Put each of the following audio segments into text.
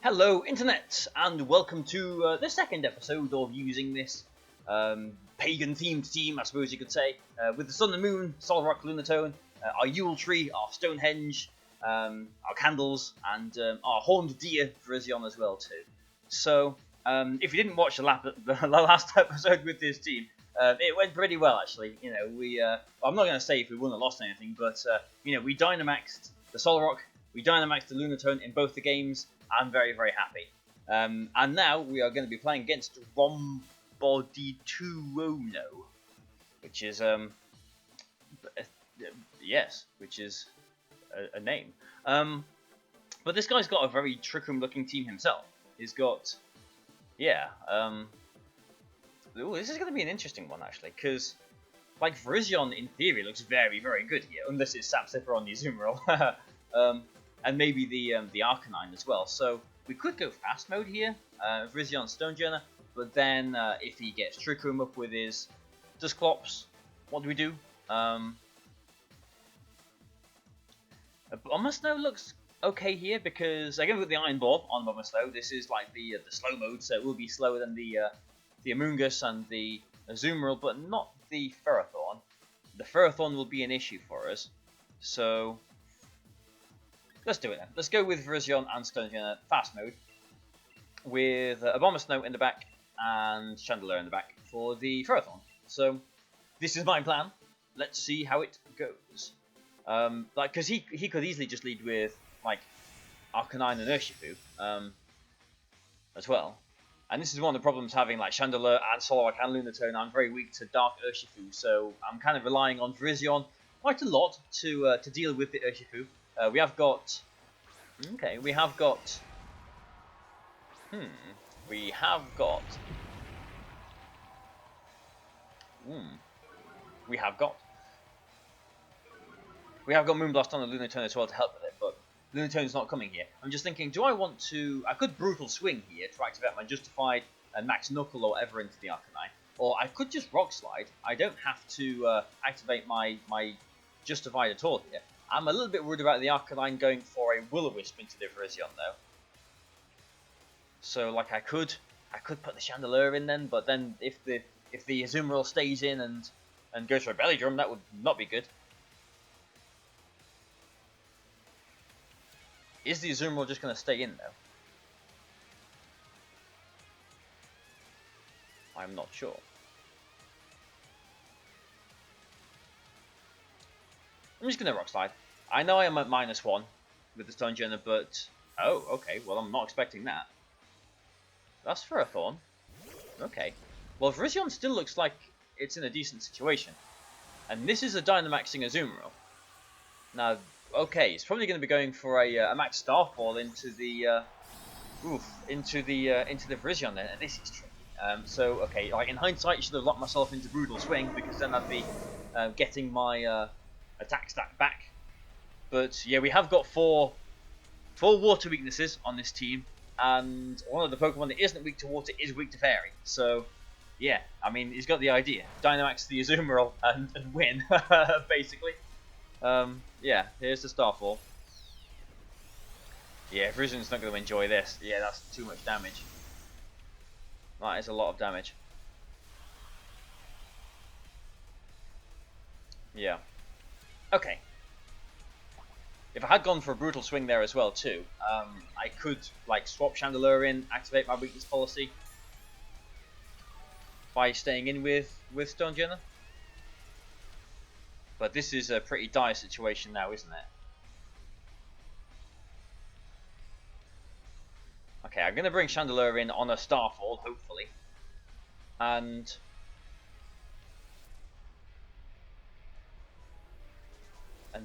Hello Internet, and welcome to the second episode of using this pagan-themed team, I suppose you could say, with the Sun and Moon, Solrock, Lunatone, our Yule Tree, our Stonehenge, our candles, and our Horned Deer Virizion as well too. So, if you didn't watch the last episode with this team, it went pretty well actually. You know, I'm not going to say if we won or lost anything, but we Dynamaxed the Solrock, we Dynamaxed the Lunatone in both the games. I'm very, very happy. And now we are going to be playing against Rombodituono, which is which is a name. But this guy's got a very Trick-Room-looking team himself. He's got, this is going to be an interesting one actually, because like Virizion in theory looks very, very good here, unless it's Sapsipper on the Azumarill. And maybe the Arcanine as well. So we could go fast mode here, Virizion Stonejourner, but then if he gets Trick Room up with his Dusclops, what do we do? Bombasnow looks okay here because again with the Iron Ball on Bombasnow, this is like the slow mode, so it will be slower than the Amoonguss and the Azumarill, but not the Ferrothorn. The Ferrothorn will be an issue for us, so let's do it then. Let's go with Virizion and Stonejourner fast mode with a Bombasnow in the back and Chandelure in the back for the Ferrothorn. So this is my plan. Let's see how it goes. Because he could easily just lead with like Arcanine and Urshifu as well. And this is one of the problems having like Chandelure and Solrock and Lunatone. I'm very weak to Dark Urshifu, so I'm kind of relying on Virizion quite a lot to deal with the Urshifu. We have got Moonblast on the Lunatone as well to help with it, but Lunatone's not coming here. I'm just thinking, do I want to? I could Brutal Swing here to activate my Justified and Max Knuckle or whatever into the Arcanine, or I could just Rock Slide. I don't have to activate my Justified at all here. I'm a little bit worried about the Arcanine going for a Will-O-Wisp into the Virizion though. So like I could put the Chandelure in then, but then if the Azumarill stays in and goes for a Belly Drum, that would not be good. Is the Azumarill just going to stay in though? I'm not sure. I'm just going to Rock Slide. I know I am at -1 with the Stonejourner, but oh, okay. Well, I'm not expecting that. That's Ferrothorn. Okay. Well, Virizion still looks like it's in a decent situation, and this is a Dynamaxing Azumarill. Now, okay, it's probably going to be going for a Max Starfall into the Virizion then, and this is tricky. So okay, like in hindsight, I should have locked myself into Brutal Swing because then I'd be getting my attack stack back. But yeah, we have got four water weaknesses on this team, and one of the Pokemon that isn't weak to water is weak to Fairy. So yeah, I mean, he's got the idea. Dynamax the Azumarill and win, basically. Yeah, here's the Starfall. Yeah, Virision's not going to enjoy this. Yeah, that's too much damage. That is a lot of damage. Yeah. Okay. If I had gone for a Brutal Swing there as well too, I could like swap Chandelure in, activate my weakness policy by staying in with Stonejourner. But this is a pretty dire situation now, isn't it? Okay, I'm going to bring Chandelure in on a Starfall, hopefully. And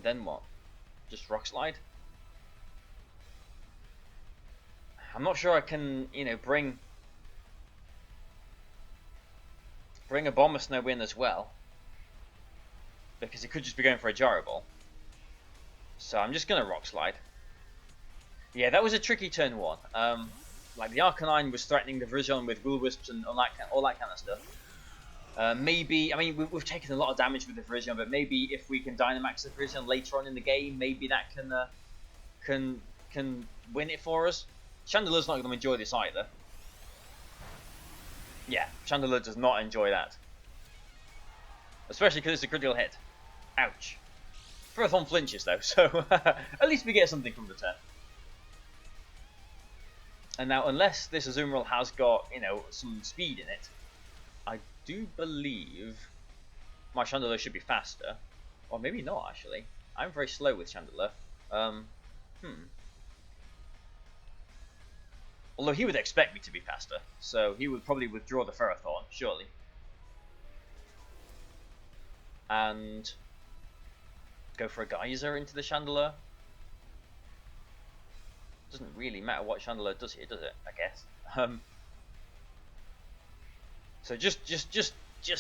then what? Just Rock Slide? I'm not sure I can, bring a Bombasnow in as well, because it could just be going for a Gyro Ball. So I'm just going to Rock Slide. Yeah, that was a tricky turn one. Like the Arcanine was threatening the Virizion with Will-O-Wisps and all that kind of stuff. Maybe, I mean, we've taken a lot of damage with the Virizion, but maybe if we can Dynamax the Virizion later on in the game, maybe that can win it for us. Chandeler's not going to enjoy this either. Yeah, Chandeler does not enjoy that. Especially because it's a critical hit. Ouch. Ferrothorn flinches though, so at least we get something from the turn. And now, unless this Azumarill has got, you know, some speed in it, I do believe my Chandeler should be faster. Or maybe not, actually. I'm very slow with Chandeler. Although he would expect me to be faster, so he would probably withdraw the Ferrothorn, surely. And go for a Geyser into the Chandeler. Doesn't really matter what Chandeler does here, does it? I guess. So just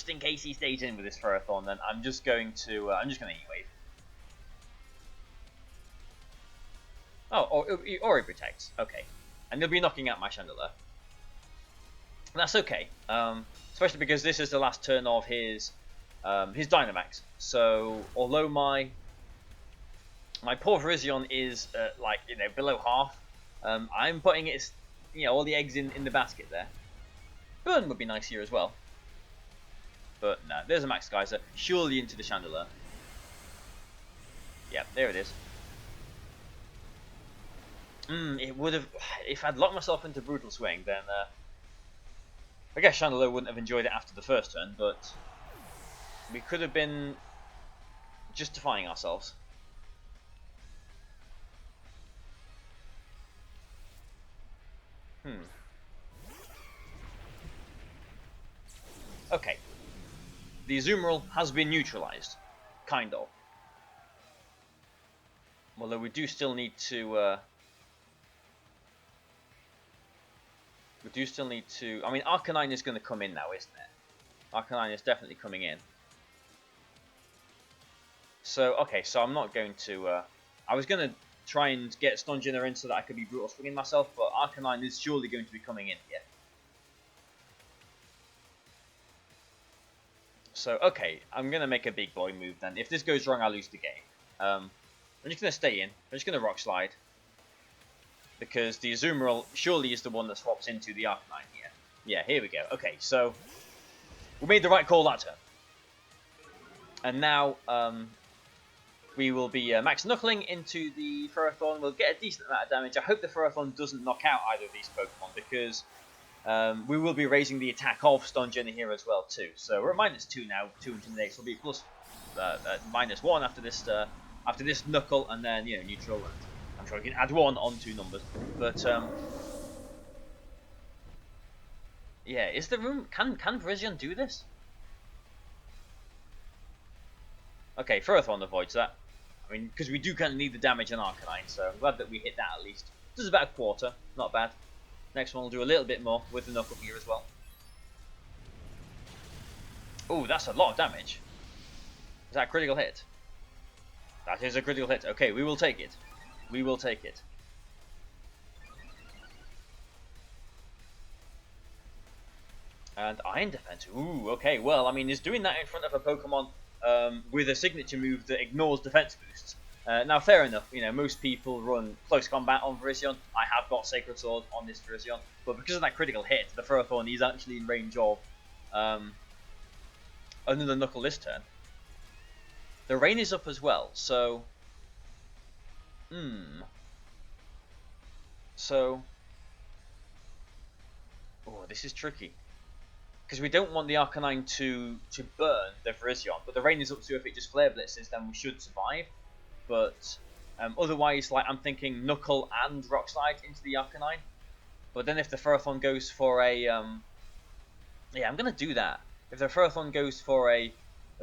in case he stays in with this Ferrothorn, then I'm just going to E-Wave. Oh, or he protects. Okay. And he'll be knocking out my Chandeler. That's okay, especially because this is the last turn of his Dynamax. So although my poor Virizion is like, you know, below half, I'm putting its, you know, all the eggs in the basket there. Burn would be nice here as well. But no, there's a Max Geyser, surely into the Chandeler. Yeah, there it is. It would have, if I'd locked myself into Brutal Swing, then I guess Chandeler wouldn't have enjoyed it after the first turn, but we could have been justifying ourselves. Okay. The Azumarill has been neutralized. Kind of. Although we do still need to... I mean, Arcanine is going to come in now, isn't it? Arcanine is definitely coming in. So, okay, so I'm not going to... I was going to try and get Stonjourner in so that I could be Brutal Swinging myself, but Arcanine is surely going to be coming in here. So, okay, I'm going to make a big boy move then. If this goes wrong, I lose the game. I'm just going to stay in. I'm just going to Rock Slide. Because the Azumarill surely is the one that swaps into the Arcanine here. Yeah, here we go. Okay, so we made the right call that turn. And now we will be Max Knuckling into the Ferrothorn. We'll get a decent amount of damage. I hope the Ferrothorn doesn't knock out either of these Pokemon, because we will be raising the attack of Stonjourner here as well too. So we're at -2 now. 208 will be plus -1 after this Knuckle, and then, you know, neutral. And I'm sure we can add 1 on 2 numbers. But yeah, is the room? Can Virizion do this? Okay, Ferrothorn avoids that. I mean, because we do kind of need the damage on Arcanine, so I'm glad that we hit that at least. This is about a quarter, not bad. Next one will do a little bit more with the Knuckle here as well. Oh, that's a lot of damage. Is that a critical hit? That is a critical hit. Okay, we will take it. We will take it. And Iron Defense. Ooh, okay. Well, I mean, is doing that in front of a Pokemon with a signature move that ignores defense boosts. Now, fair enough. You know, most people run Close Combat on Virizion. I have got Sacred Sword on this Virizion, but because of that critical hit, the Ferrothorn is actually in range of another Knuckle this turn. The rain is up as well, so... So... Oh, this is tricky. Because we don't want the Arcanine to burn the Virizion, but the rain is up, so if it just Flare Blitzes, then we should survive. But otherwise, like, I'm thinking Knuckle and Rock Slide into the Arcanine. But then if the Ferrothorn goes for a... yeah, I'm going to do that. If the Ferrothorn goes for a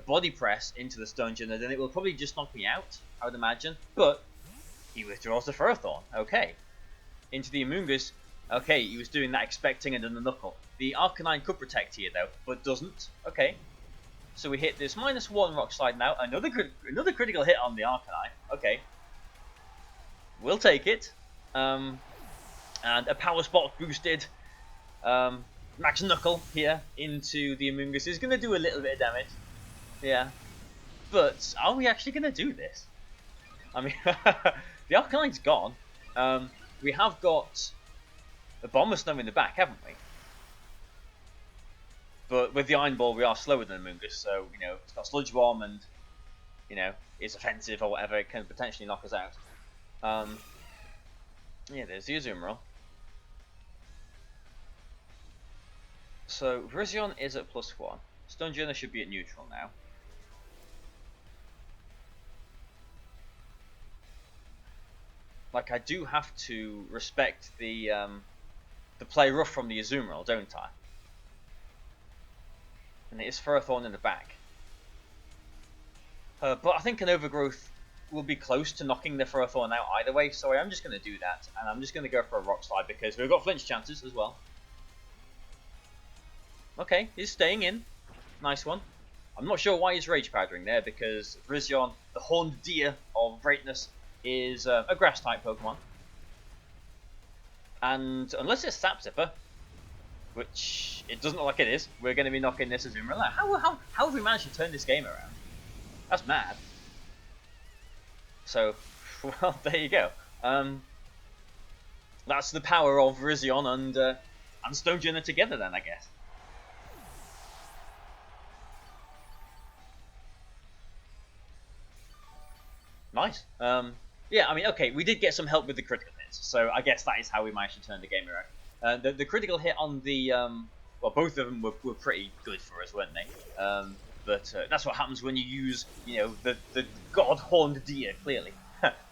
Body Press into the Stonjourner, then it will probably just knock me out, I would imagine. But he withdraws the Ferrothorn. Okay. Into the Amoonguss. Okay, he was doing that expecting and then the Knuckle. The Arcanine could protect here though, but doesn't. Okay. So we hit this -1 Rock Slide now. Another critical hit on the Arcanine. Okay. We'll take it. And a Power Spot boosted Max Knuckle here into the Amoonguss is going to do a little bit of damage. Yeah. But are we actually going to do this? I mean, the Arcanine's gone. We have got a Bomber Snow in the back, haven't we? But with the Iron Ball, we are slower than Amoonguss, so, you know, it's got Sludge Bomb and, you know, is offensive or whatever, it can potentially knock us out. Yeah, there's the Azumarill. So, Virizion is at +1. Stunjourner should be at neutral now. Like, I do have to respect the play rough from the Azumarill, don't I? And it is Ferrothorn in the back. But I think an Overgrowth will be close to knocking the Ferrothorn out either way, so I am just going to do that, and I'm just going to go for a Rock Slide because we've got flinch chances as well. Okay, he's staying in. Nice one. I'm not sure why he's Rage Powdering there, because Virizion, the Horned Deer of greatness, is a Grass-type Pokemon. And unless it's Sap Zipper, which it doesn't look like it is, we're going to be knocking this Azumarill out. How have we managed to turn this game around? That's mad. So, well, there you go. That's the power of Virizion and Stonjourner together then, I guess. Nice. Yeah, I mean, okay, we did get some help with the critical hits, so I guess that is how we managed to turn the game around. The critical hit on the, well, both of them were pretty good for us, weren't they? But that's what happens when you use, you know, the God-horned deer, clearly.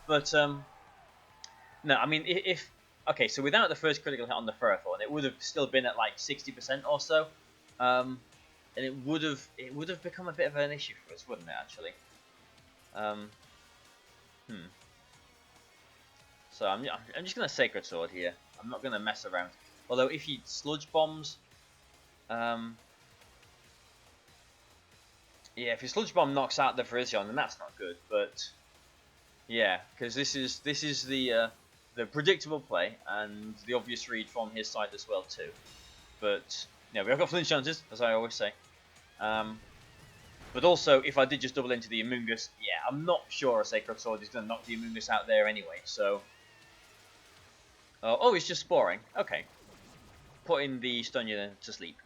But, no, I mean, if... Okay, so without the first critical hit on the Ferrothorn, it would have still been at, like, 60% or so. And it would have become a bit of an issue for us, wouldn't it, actually? So I'm just going to Sacred Sword here. I'm not going to mess around. Although if he Sludge Bombs... yeah, if his Sludge Bomb knocks out the Virizion, then that's not good. But yeah, because this is the predictable play and the obvious read from his side as well too. But yeah, we've got flinch chances, as I always say. But also, if I did just double into the Amoonguss, yeah, I'm not sure a Sacred Sword is going to knock the Amoonguss out there anyway. So, oh, it's just Sporing. Okay, putting the Stunjourner to sleep.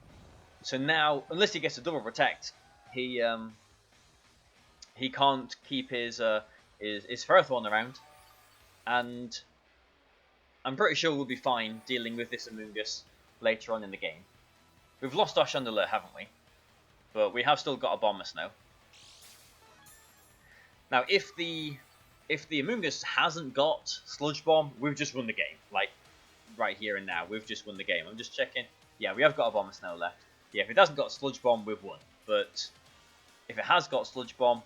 So now, unless he gets a double protect, he can't keep his Ferrothorn around, and I'm pretty sure we'll be fine dealing with this Amoonguss later on in the game. We've lost our Chandelier, haven't we? But we have still got a Bomber Snow. Now, if the Amoonguss hasn't got Sludge Bomb, we've just won the game. Like, right here and now, we've just won the game. I'm just checking. Yeah, we have got a Bomber Snow left. Yeah, if it hasn't got Sludge Bomb, we've won. But if it has got Sludge Bomb,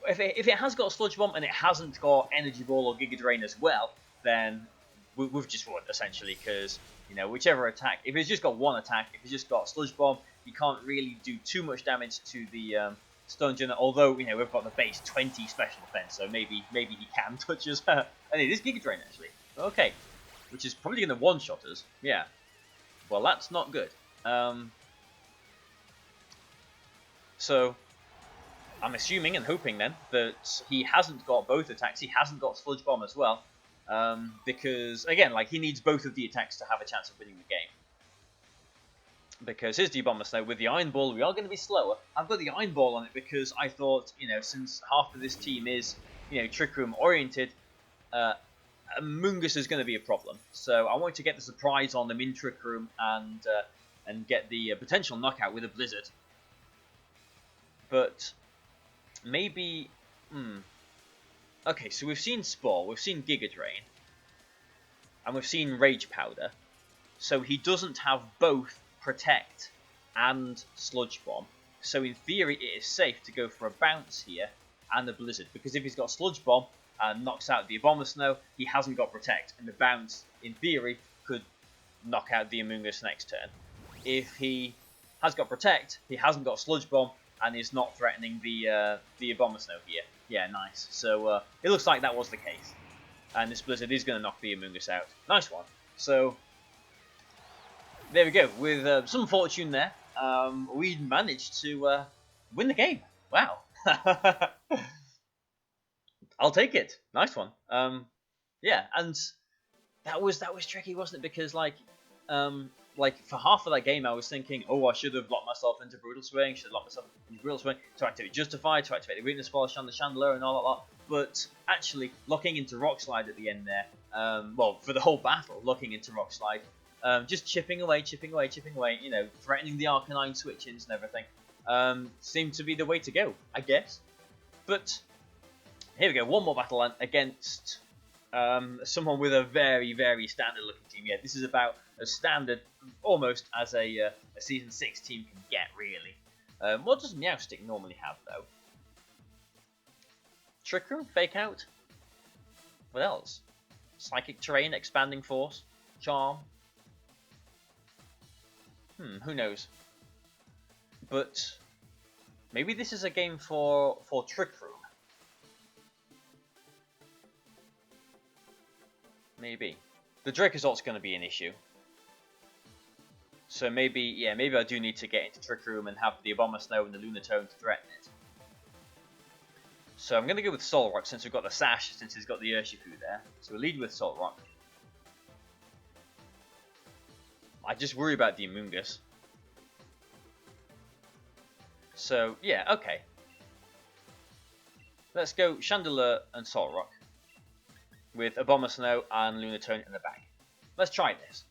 if it has got Sludge Bomb and it hasn't got Energy Ball or Giga Drain as well, then we've just won, essentially, because, you know, whichever attack, if it's just got one attack, if it's just got Sludge Bomb, you can't really do too much damage to the Stonjourner, although, you know, we've got the base 20 special defense, so maybe he can touch us. And it is Giga Drain, actually. Okay, which is probably going to one-shot us. Yeah. Well, that's not good. So, I'm assuming and hoping then that he hasn't got both attacks. He hasn't got Sludge Bomb as well. Because, again, like, he needs both of the attacks to have a chance of winning the game. Because his D-Bomber Snow, with the Iron Ball, we are going to be slower. I've got the Iron Ball on it because I thought, you know, since half of this team is, you know, Trick Room oriented, Amoonguss is going to be a problem. So I want to get the surprise on them in Trick Room and get the potential knockout with a Blizzard. But maybe... Okay, so we've seen Spore, we've seen Giga Drain, and we've seen Rage Powder. So he doesn't have both Protect and Sludge Bomb. So in theory, it is safe to go for a Bounce here and a Blizzard. Because if he's got Sludge Bomb and knocks out the Bomber Snow, he hasn't got Protect. And the Bounce, in theory, could knock out the Amoonguss next turn. If he has got Protect, he hasn't got Sludge Bomb, and is not threatening the Bomber Snow here. Yeah, nice. So it looks like that was the case. And this Blizzard is going to knock the Amoonguss out. Nice one. So there we go. With some fortune there, we managed to win the game. Wow. I'll take it. Nice one. Yeah, and that was tricky, wasn't it? Because like for half of that game, I was thinking, oh, I should have locked myself into Brutal Swing, should have locked myself into Brutal Swing to activate Justify, to activate the Weakness Polish on the Chandelier and all that lot. But actually, locking into Rock Slide at the end there, well, for the whole battle, locking into Rock Slide, just chipping away, you know, threatening the Arcanine switch-ins and everything, seemed to be the way to go, I guess. But here we go, one more battle against someone with a very, very standard-looking team. Yeah, this is about as standard, almost, as a Season 6 team can get, really. What does Meowstic normally have, though? Trick Room? Fake Out? What else? Psychic Terrain, Expanding Force, Charm. Who knows? But maybe this is a game for Trick Room. Maybe. The Dracozont's going to be an issue. So maybe, yeah, maybe I do need to get into Trick Room and have the Abomasnow and the Lunatone to threaten it. So I'm going to go with Solrock since we've got the Sash, since he's got the Urshifu there. So we'll lead with Solrock. I just worry about the Amoonguss. So, yeah, okay. Let's go Chandelure and Solrock with Abomasnow and Lunatone in the bag. Let's try this.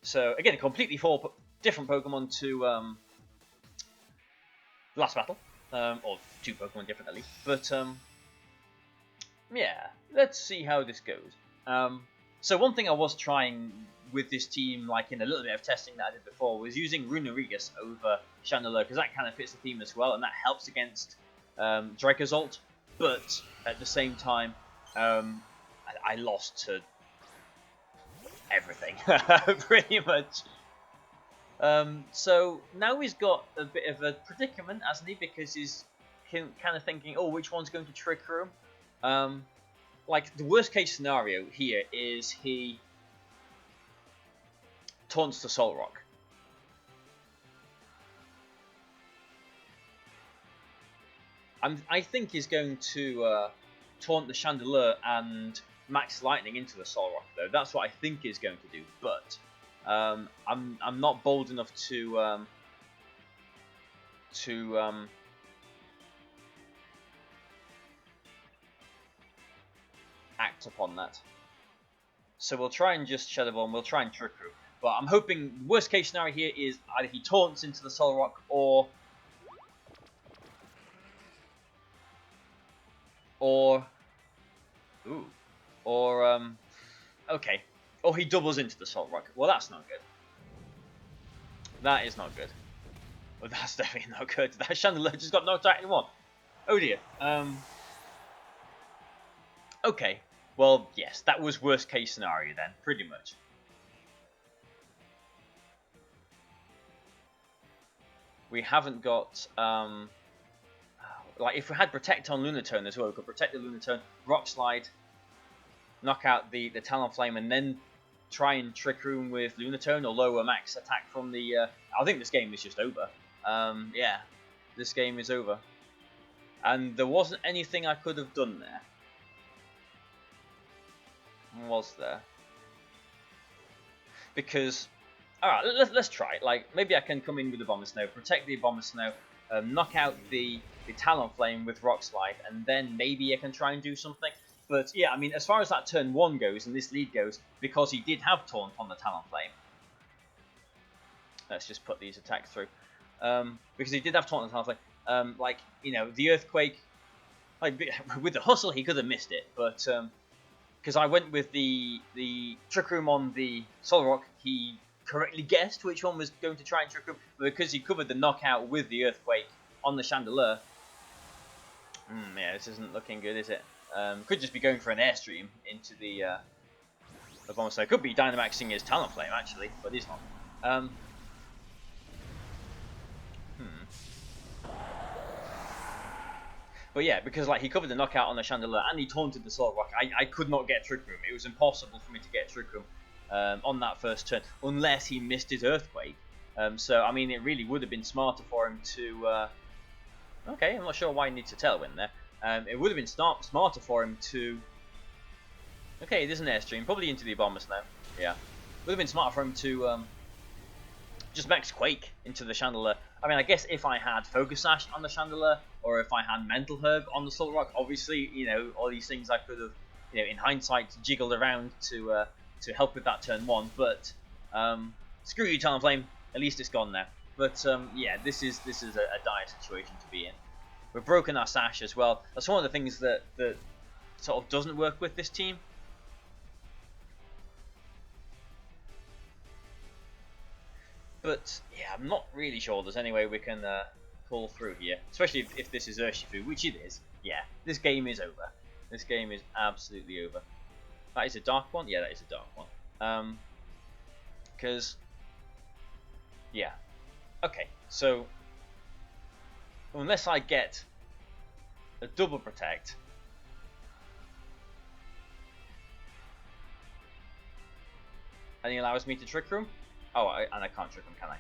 So, again, completely four different Pokemon to the last battle. Or two Pokemon different at least. But, yeah, let's see how this goes. So one thing I was trying with this team, like in a little bit of testing that I did before, was using Runerigus over Chandelure, because that kind of fits the theme as well, and that helps against Dracozolt. But at the same time, I lost to everything, pretty much. So now he's got a bit of a predicament, hasn't he? Because he's kind of thinking, oh, which one's going to Trick Room? Like, the worst case scenario here is he taunts the Solrock. I think he's going to taunt the Chandelure and Max Lightning into the Solrock, though. That's what I think he's going to do, but I'm not bold enough to act upon that. So we'll try and just Shadow Ball, and we'll try and Trick Room. But I'm hoping worst case scenario here is either he taunts into the Solrock or okay. Or he doubles into the Solrock. Well, that's not good. That is not good. Well, that's definitely not good. That Chandelure just got knocked out in one. Oh dear. Okay. Well, yes, that was worst case scenario then, pretty much. We haven't got, like, if we had Protect on Lunatone as well, we could protect the Lunatone, Rock Slide, knock out the Talonflame, and then try and Trick Room with Lunatone, or lower max attack from the, I think this game is just over. Yeah, this game is over. And there wasn't anything I could have done there. Was there? Because, alright, let's try it. Like, maybe I can come in with the Abomasnow, protect the Abomasnow, knock out the Talonflame with Rock Slide, and then maybe I can try and do something. But yeah, I mean, as far as that turn 1 goes, and this lead goes, because he did have Taunt on the Talonflame. Let's just put these attacks through. Because he did have Taunt on the Talonflame. Like, you know, the Earthquake, like, with the Hustle, he could have missed it, but because I went with the Trick Room on the Solrock, he correctly guessed which one was going to try and Trick Room, but because he covered the knockout with the Earthquake on the Chandelure, yeah, this isn't looking good, is it? Could just be going for an Airstream into the Abomasnow. Could be Dynamaxing his Talonflame, actually, but he's not. But yeah, because like he covered the knockout on the Chandelure and he taunted the Solrock, I could not get Trick Room. It was impossible for me to get Trick Room on that first turn, unless he missed his Earthquake. So, I mean, it really would have been smarter for him to... okay, I'm not sure why he needs a Tailwind there. It would have been smarter for him to Okay, there's an airstream, probably into the Abomas now. Yeah. Would have been smarter for him to just max Quake into the Chandelier. I mean, I guess if I had Focus Sash on the Chandelier, or if I had Mental Herb on the Soul Rock, obviously, you know, all these things I could have, you know, in hindsight, jiggled around to help with that turn 1. But screw you, Talonflame. At least it's gone now. But yeah, this is a dire situation to be in. We've broken our Sash as well. That's one of the things that sort of doesn't work with this team. But yeah, I'm not really sure there's any way we can pull through here, especially if this is Urshifu, which it is. Yeah, this game is over. This game is absolutely over. That is a dark one? Yeah, that is a dark one. Because, yeah. Okay, so unless I get a double protect, and he allows me to Trick Room. Oh, and I can't Trick Room, can I?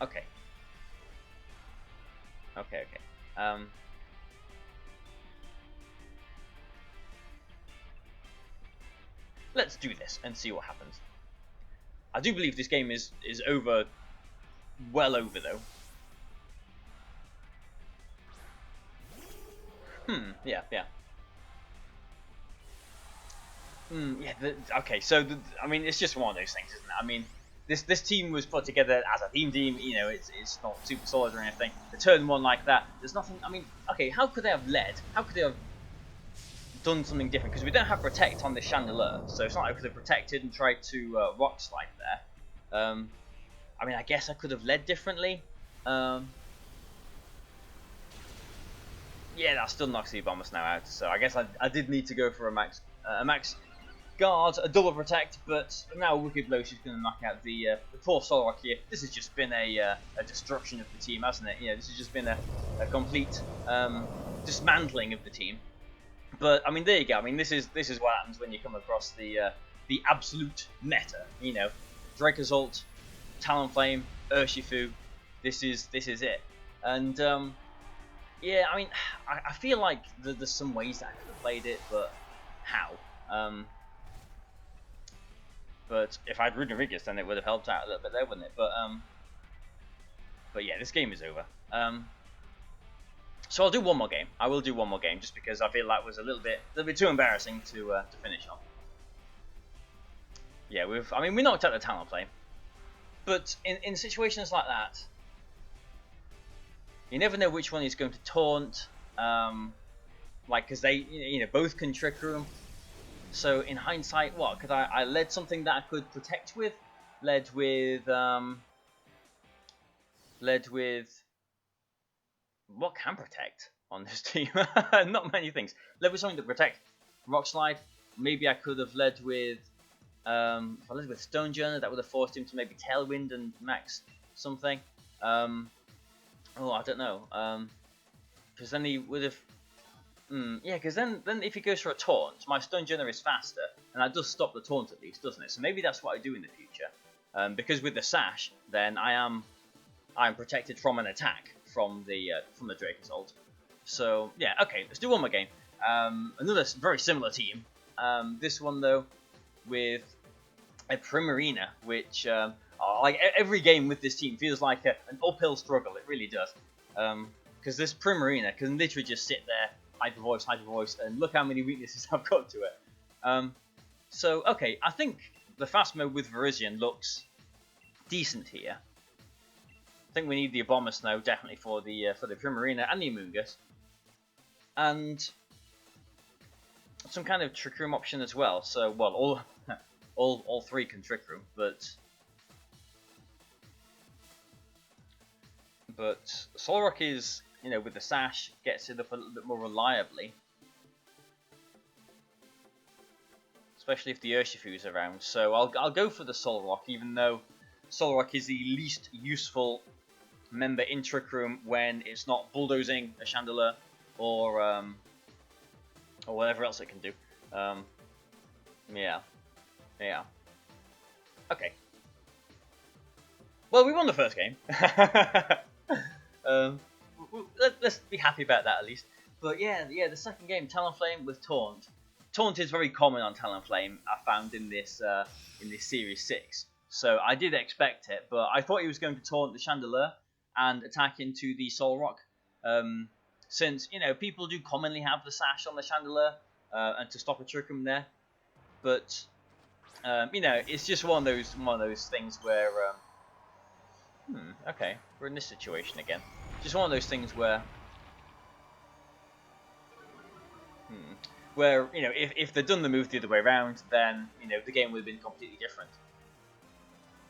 Okay. Okay. Let's do this and see what happens. I do believe this game is over, well over though. Yeah. Okay, so I mean, it's just one of those things, isn't it? I mean, this team was put together as a theme team. You know, it's not super solid or anything. The turn 1 like that, there's nothing. I mean, okay, how could they have led? How could they have done something different? Because we don't have Protect on this Chandelier, so it's not like I could have protected and tried to Rock Slide there. I mean, I guess I could have led differently. Yeah, that still knocks the Abomas now out. So I guess I did need to go for a max guard, a double protect, but now Wicked Blow, she's going to knock out the poor Solrock here. This has just been a destruction of the team, hasn't it? You know, this has just been a complete dismantling of the team. But I mean, there you go. I mean, this is what happens when you come across the absolute meta. You know, Dracozolt, Talonflame, Urshifu. This is it. And yeah, I mean, I feel like there's some ways that I could have played it, but how? But if I'd Rodriguez, then it would have helped out a little bit there, wouldn't it? But yeah, this game is over. So I'll do one more game. I will do one more game, just because I feel that was a little bit too embarrassing to finish on. Yeah, we knocked out the Talonflame, but in situations like that, you never know which one is going to taunt. Like, because they, you know, both can Trick Room. So in hindsight, what could I led something that I could protect with? Led with what can protect on this team? Not many things. Led with something to protect. Rock Slide. Maybe I could have led with if I led with Stonejourner, that would have forced him to maybe Tailwind and max something. Oh, I don't know. Because then he would have. Yeah, because then if he goes for a taunt, my Stonejourner is faster, and that does stop the taunt at least, doesn't it? So maybe that's what I do in the future. Because with the Sash, then I'm protected from an attack from the Dracozolt. So yeah, okay, let's do one more game. Another very similar team. This one though, with a Primarina, which like every game with this team feels like an uphill struggle. It really does. Because this Primarina can literally just sit there. Hyper voice, and look how many weaknesses I've got to it. So, okay, I think the fast mode with Virizion looks decent here. I think we need the Abomas now, definitely for the Primarina and the Amoonguss. And some kind of Trick Room option as well. So, well, all three can Trick Room, but Solrock is, you know, with the Sash, gets it up a little bit more reliably. Especially if the Urshifu is around. So I'll go for the Solrock, even though Solrock is the least useful member in Trick Room when it's not bulldozing a Chandelier or whatever else it can do. Yeah. Okay. Well, we won the first game. Let's be happy about that at least. But yeah, the second game, Talonflame with Taunt. Taunt is very common on Talonflame. I found in this Series 6. So I did expect it, but I thought he was going to taunt the Chandelure and attack into the Solrock. Since people do commonly have the sash on the Chandelure and to stop a Trick-Room there, but it's just one of those things where okay, we're in this situation again. Just one of those things where if they'd done the move the other way around, then the game would have been completely different.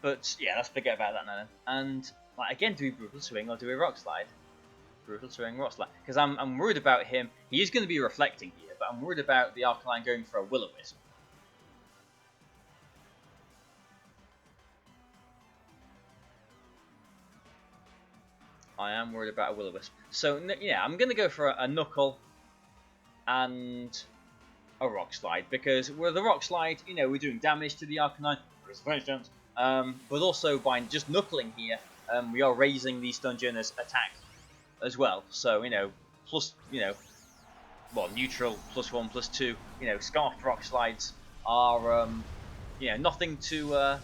But yeah, let's forget about that now then. And again, do we Brutal Swing or do we Rock Slide? Brutal Swing, Rock Slide. Because I'm worried about him. He is going to be reflecting here, but I'm worried about the Arcanine going for a Will-O-Wisp. I am worried about a Will-O-Wisp. So yeah, I'm going to go for a Knuckle and a Rock Slide, because with the Rock Slide, we're doing damage to the Arcanine, but also by just knuckling here, we are raising the Stunjourner's attack as well. So plus neutral +1 +2. Scarfed Rock Slides are nothing to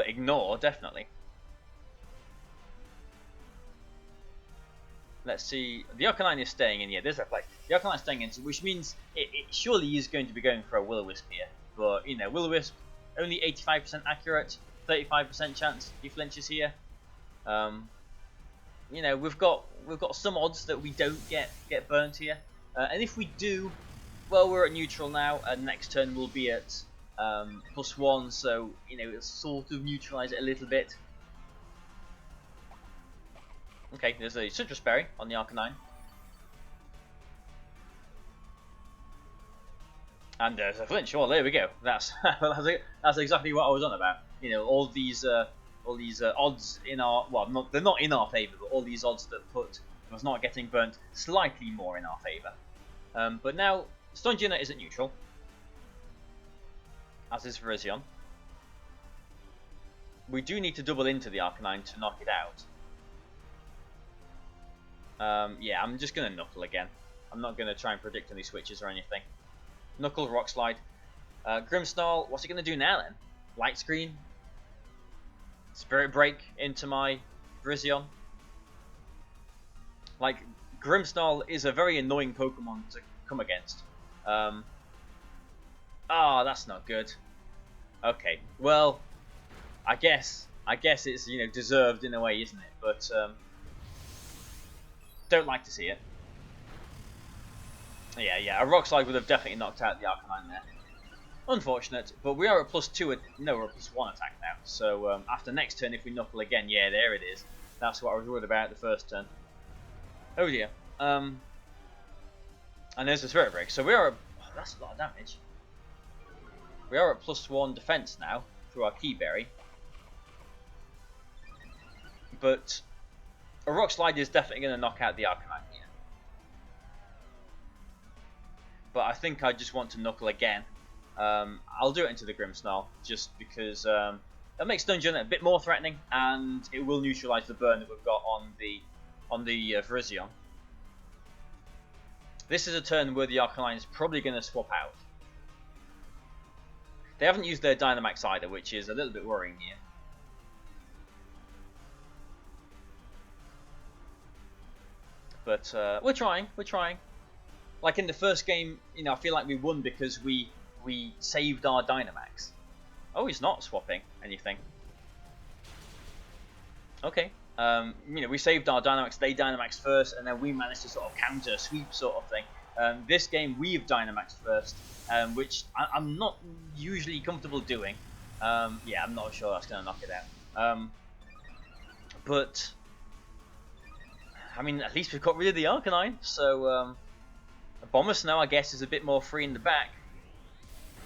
ignore, definitely. Let's see. The Arcanine is staying in. Yeah, there's that play. The Arcanine is staying in, which means it surely is going to be going for a Will-O-Wisp here. But Will-O-Wisp only 85% accurate, 35% chance he flinches here. We've got some odds that we don't get burnt here, and if we do, well, we're at neutral now, and next turn we'll be at +1, so it'll sort of neutralize it a little bit. Okay, there's a Citrus Berry on the Arcanine. And there's a flinch. Well, there we go. That's exactly what I was on about. All these odds in our they're not in our favour, but all these odds that put us not getting burnt slightly more in our favour. But now Stunjourner is at neutral, as is Virizion. We do need to double into the Arcanine to knock it out. Yeah, I'm just going to Knuckle again. I'm not going to try and predict any switches or anything. Knuckle, Rock Slide. Grimmsnarl, what's he going to do now then? Light Screen? Spirit Break into my Virizion? Grimmsnarl is a very annoying Pokemon to come against. That's not good. Okay, well, I guess it's deserved in a way, isn't it? But don't like to see it. Yeah, a Rock Slide would have definitely knocked out the Arcanine there. Unfortunate, but we are at +2. No, we're at +1 attack now. So after next turn, if we Knuckle again, yeah, there it is. That's what I was worried about the first turn. Oh dear. And there's the Spirit Break. So we are. That's a lot of damage. We are at +1 defense now through our Key Berry. But a Rock Slide is definitely going to knock out the Arcanine here. But I think I just want to Knuckle again. I'll do it into the Grimmsnarl just because it makes Stunjourner a bit more threatening, and it will neutralize the burn that we've got on the Virizion. This is a turn where the Arcanine is probably going to swap out. They haven't used their Dynamax either, which is a little bit worrying here. But we're trying. Like in the first game, I feel like we won because we saved our Dynamax. Oh, he's not swapping anything. Okay. We saved our Dynamax, they Dynamaxed first, and then we managed to sort of counter sweep sort of thing. This game we've Dynamaxed first, which I'm not usually comfortable doing. Yeah, I'm not sure that's going to knock it out. But I mean, at least we've got rid of the Arcanine, so Abomasnow, I guess, is a bit more free in the back.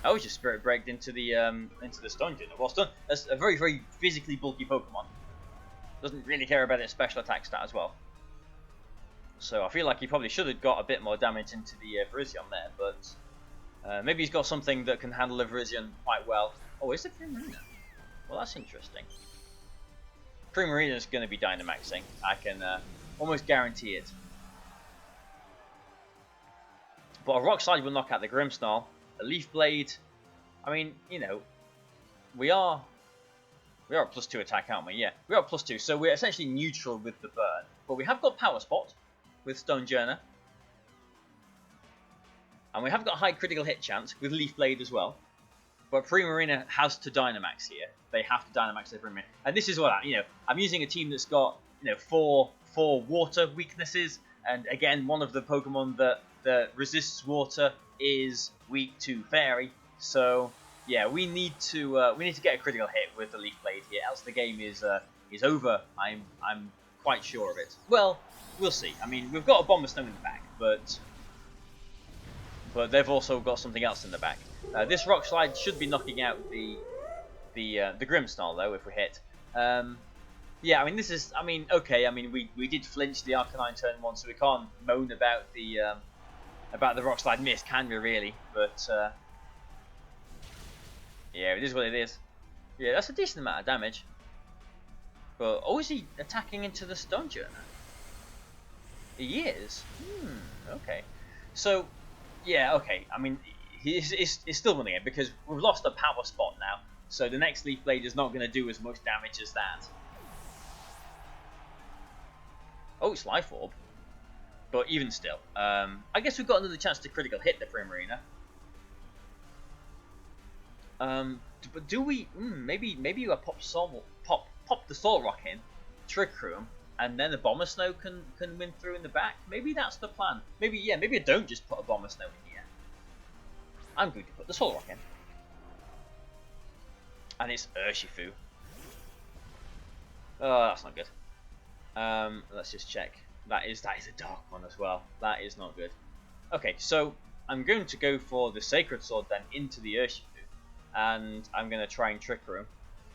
Oh, just Spirit Breaked into the Stunjourner. Well, that's a very, very physically bulky Pokemon. Doesn't really care about its special attack stat as well. So I feel like he probably should have got a bit more damage into the Virizion there, but maybe he's got something that can handle the Virizion quite well. Oh, is it Primarina? Well, that's interesting. Primarina is going to be Dynamaxing. I can almost guarantee it. But a Rock Slide will knock out the Grimmsnarl. A Leaf Blade, I mean, you know, we are at +2 attack, aren't we? Yeah, we're at +2, so we're essentially neutral with the burn. But we have got Power Spot with Stonejourner. And we have got high critical hit chance with Leaf Blade as well. But Primarina has to Dynamax here. They have to Dynamax their Primarina. And this is what I'm using a team that's got, four water weaknesses. And again, one of the Pokemon that resists water is weak to Fairy. So yeah, we need to get a critical hit with the Leaf Blade here, else the game is over. I'm quite sure of it. Well, we'll see. I mean, we've got a Bomber Stone in the back, but they've also got something else in the back. This Rock Slide should be knocking out the Grimmsnarl though if we hit. Yeah, I mean this is. I mean, okay. I mean we did flinch the Arcanine turn 1, so we can't moan about the Rock Slide miss, can we really? But yeah, it is what it is. Yeah, that's a decent amount of damage. But is he attacking into the Stonejourner? He is. Okay. So yeah, okay. I mean, he's still winning it because we've lost a Power Spot now. So the next Leaf Blade is not going to do as much damage as that. Oh, it's Life Orb. But even still, I guess we've got another chance to critical hit the Primarina. But do we? Maybe you pop the Soul Rock in, Trick Room, and then the Bomber Snow can win through in the back. Maybe that's the plan. Maybe I don't just put a Bomber Snow in here. I'm going to put the Soul Rock in, and it's Urshifu. Oh, that's not good. Let's just check. That is a dark one as well. That is not good. Okay, so I'm going to go for the Sacred Sword then into the Urshifu, and I'm going to try and Trick Room.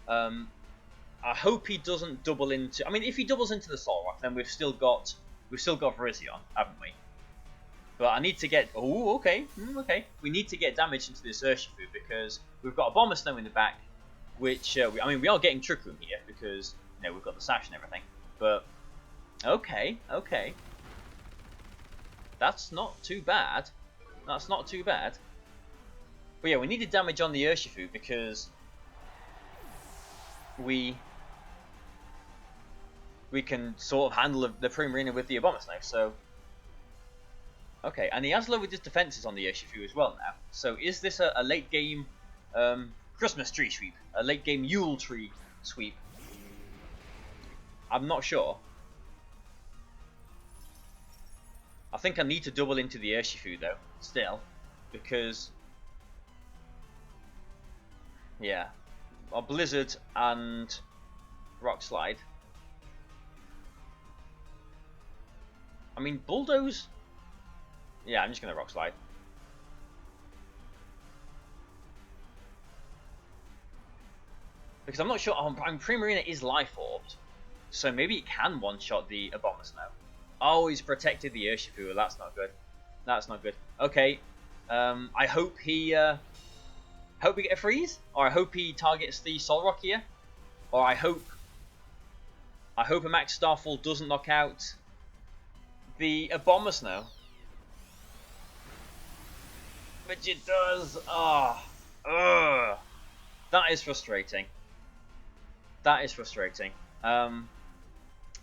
I hope he doesn't double into. I mean, if he doubles into the Soul Rock, then we've still got Virizion, haven't we? But I need to get. Oh, okay, okay. We need to get damage into this Urshifu because we've got a Bomber Snow in the back, which we are getting Trick Room here because we've got the Sash and everything. But okay, that's not too bad. That's not too bad. But yeah, we needed damage on the Urshifu because we can sort of handle the Primarina with the Bomber Snow. So okay, and he has lowered his defenses on the Urshifu as well now. So is this a late game Christmas tree sweep? A late game Yule tree sweep? I'm not sure. I think I need to double into the Urshifu though, still, because yeah, a Blizzard and Rock Slide. I mean, Bulldoze. Yeah, I'm just gonna Rock Slide. Because I'm not sure. Primarina is Life Orbed, so maybe it can one-shot the Abomasnow. Oh, he's protected the Urshifu. Well, that's not good. That's not good. Okay. I hope he get a freeze, or I hope he targets the Solrock here, or I hope a Max Starfall doesn't knock out the Abomasnow, which it does. That is frustrating. That is frustrating.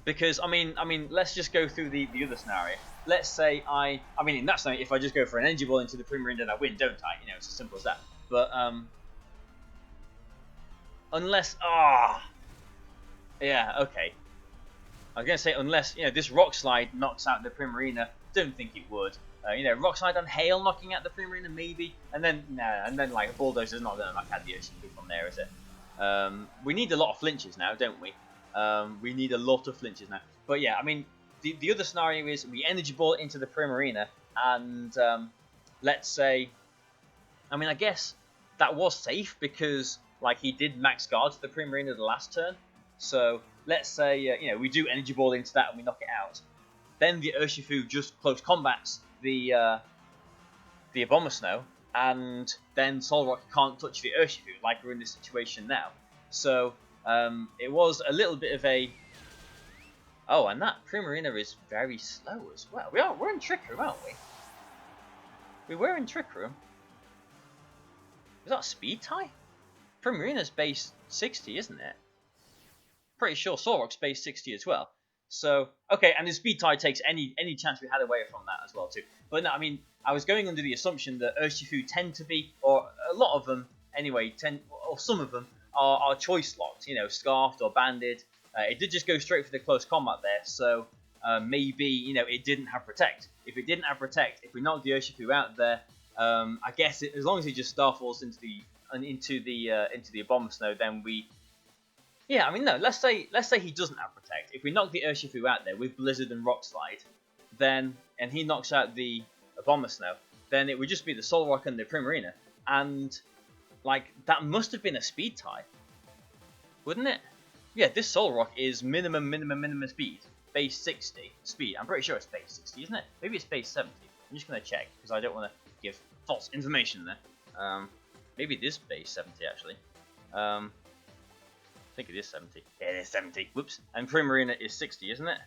Because I mean, let's just go through the other scenario. Let's say in that scenario, if I just go for an Energy Ball into the Primarina, then I win, don't I? It's as simple as that. But unless yeah, okay. I was gonna say unless this Rock Slide knocks out the Primarina, don't think it would. Rock Slide and Hail knocking out the Primarina maybe, and then like a Bulldozer is not gonna knock out the Urshifu from there, is it? We need a lot of flinches now, don't we? We need a lot of flinches now. But yeah, I mean, the other scenario is we Energy Ball into the Primarina, and let's say, I guess that was safe because like he did max guard to the Primarina the last turn. So let's say we do Energy Ball into that and we knock it out. Then the Urshifu just close combats the Abomasnow, and then Solrock can't touch the Urshifu like we're in this situation now. So it was a little bit of a... Oh, and that Primarina is very slow as well. We're in Trick Room, aren't we? We were in Trick Room. Is that a speed tie? Primarina's base 60, isn't it? Pretty sure Solrock's base 60 as well. So, okay, and the speed tie takes any chance we had away from that as well too. But no, I mean, I was going under the assumption that Urshifu tend to be, or a lot of them anyway, or some of them are choice locked, you know, scarfed or banded. It did just go straight for the close combat there, so maybe, you know, it didn't have protect. If it didn't have protect, if we knocked the Urshifu out there, I guess as long as he just star falls into the Abomasnow, then we. Yeah, I mean, no, let's say he doesn't have protect. If we knock the Urshifu out there with Blizzard and Rock Slide, then, and he knocks out the Abomasnow, then it would just be the Solrock and the Primarina. And, like, that must have been a speed tie. Wouldn't it? Yeah, this Solrock is minimum speed. Base 60 speed. I'm pretty sure it's base 60, isn't it? Maybe it's base 70. I'm just going to check, because I don't want to give false information there. Maybe it is base 70, actually. I think it is 70. Yeah, it is 70. Whoops. And Primarina is 60, isn't it?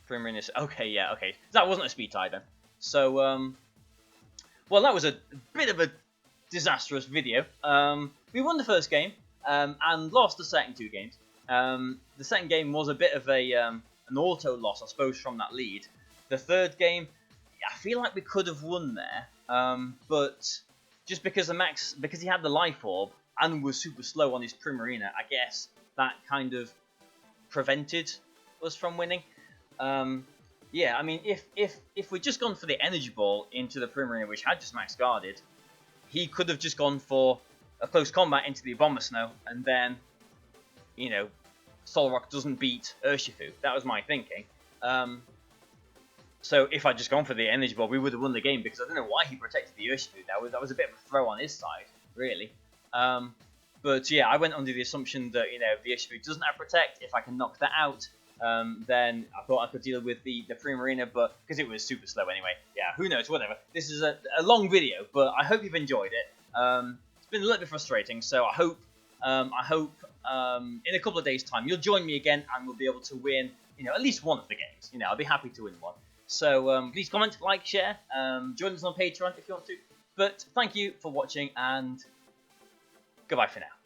Primarina is... Okay, yeah, okay. That wasn't a speed tie then. So, well, that was a bit of a disastrous video. We won the first game, and lost the second two games. The second game was a bit of an auto loss, I suppose, from that lead. The third game, I feel like we could have won there, but just because because he had the life orb and was super slow on his Primarina, I guess that kind of prevented us from winning. Yeah, I mean, if we'd just gone for the energy ball into the Primarina, which had just max guarded, he could have just gone for a close combat into the Abomasnow, and then, you know, Solrock doesn't beat Urshifu. That was my thinking. So if I'd just gone for the energy ball, we would have won the game, because I don't know why he protected the Urshifu. That was a bit of a throw on his side, really. But yeah, I went under the assumption that, you know, if the Urshifu doesn't have protect, if I can knock that out, then I thought I could deal with the Primarina, but because it was super slow anyway. Yeah, who knows, whatever. This is a long video, but I hope you've enjoyed it. It's been a little bit frustrating, so I hope in a couple of days' time you'll join me again and we'll be able to win, you know, at least one of the games. You know, I'll be happy to win one. So please comment, like, share, join us on Patreon if you want to. But thank you for watching, and goodbye for now.